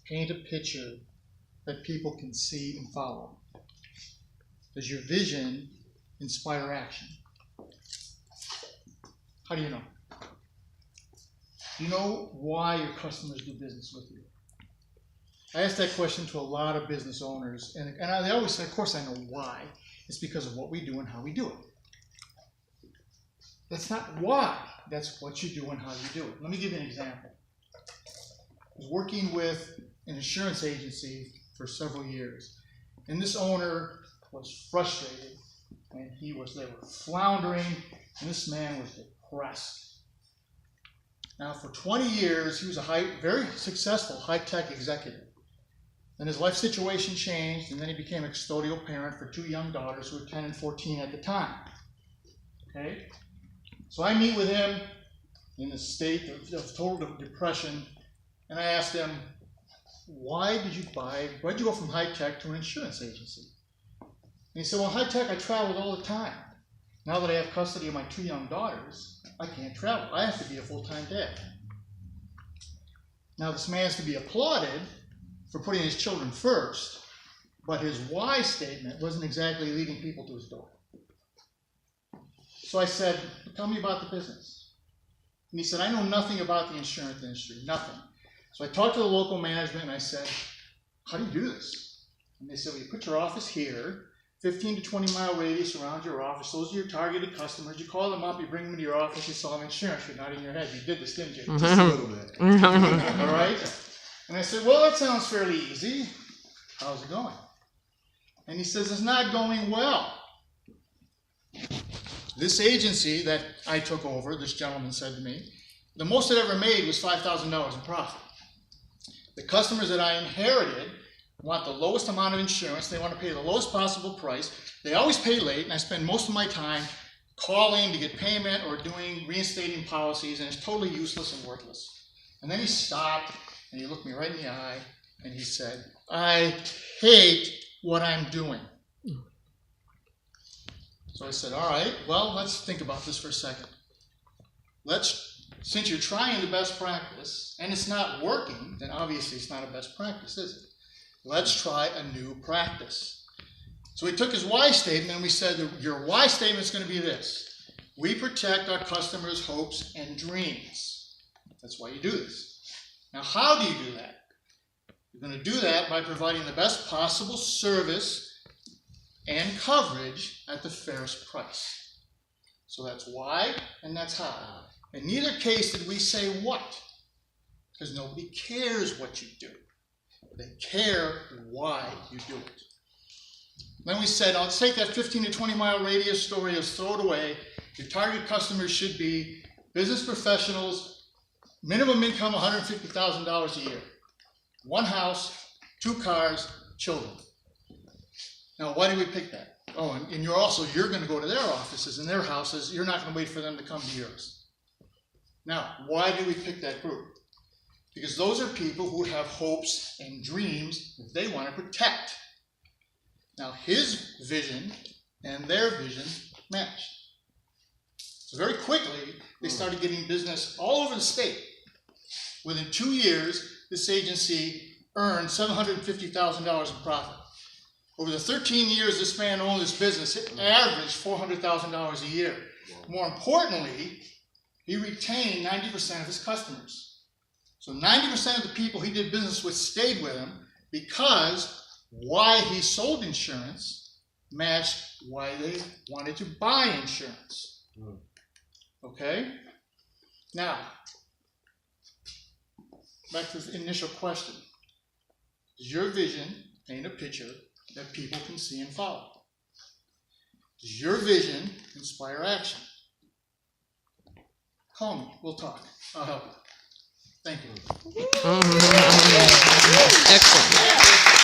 paint a picture that people can see and follow? Does your vision inspire action? How do you know? Do you know why your customers do business with you? I ask that question to a lot of business owners, and they always say, of course I know why. It's because of what we do and how we do it. That's not why. That's what you do and how you do it. Let me give you an example. I was working with an insurance agency for several years, and this owner was frustrated, and they were floundering, and this man was depressed. Now, for 20 years, he was a very successful high-tech executive. Then his life situation changed, and then he became a custodial parent for 2 young daughters who were 10 and 14 at the time. Okay? So I meet with him in a state of total depression, and I asked him, why'd you go from high-tech to an insurance agency? And he said, well, high-tech, I traveled all the time. Now that I have custody of my 2 young daughters, I can't travel. I have to be a full-time dad. Now, this man's to be applauded for putting his children first, but his why statement wasn't exactly leading people to his door. So I said, tell me about the business. And he said, I know nothing about the insurance industry, nothing. So I talked to the local management and I said, how do you do this? And they said, well, you put your office here, 15 to 20 mile radius around your office. Those are your targeted customers. You call them up, you bring them to your office, you sell them insurance. You're nodding your head. You did this, didn't you? Just a little bit. All right? And I said, well, that sounds fairly easy. How's it going? And he says, it's not going well. This agency that I took over, this gentleman said to me, the most it ever made was $5,000 in profit. The customers that I inherited want the lowest amount of insurance. They want to pay the lowest possible price. They always pay late, and I spend most of my time calling to get payment or reinstating policies, and it's totally useless and worthless. And then he stopped, and he looked me right in the eye, and he said, I hate what I'm doing. So I said, all right, well, let's think about this for a second. Since you're trying the best practice, and it's not working, then obviously it's not a best practice, is it? Let's try a new practice. So we took his why statement and we said, your why statement is going to be this. We protect our customers' hopes and dreams. That's why you do this. Now, how do you do that? You're going to do that by providing the best possible service and coverage at the fairest price. So that's why and that's how. In neither case did we say what, because nobody cares what you do. They care why you do it. Then we said, let's take that 15 to 20 mile radius story, let's throw it away. Your target customers should be business professionals, minimum income $150,000 a year. 1 house, 2 cars, children. Now, why did we pick that? Oh, and you're going to go to their offices and their houses. You're not going to wait for them to come to yours. Now, why did we pick that group? Because those are people who have hopes and dreams that they want to protect. Now, his vision and their vision matched. So very quickly, they started getting business all over the state. Within 2 years, this agency earned $750,000 in profit. Over the 13 years this man owned this business, it averaged $400,000 a year. More importantly, he retained 90% of his customers. So 90% of the people he did business with stayed with him because why he sold insurance matched why they wanted to buy insurance. Okay? Now, back to the initial question. Does your vision paint a picture that people can see and follow? Does your vision inspire action? Call me. We'll talk. I'll help you. Thank you. Excellent.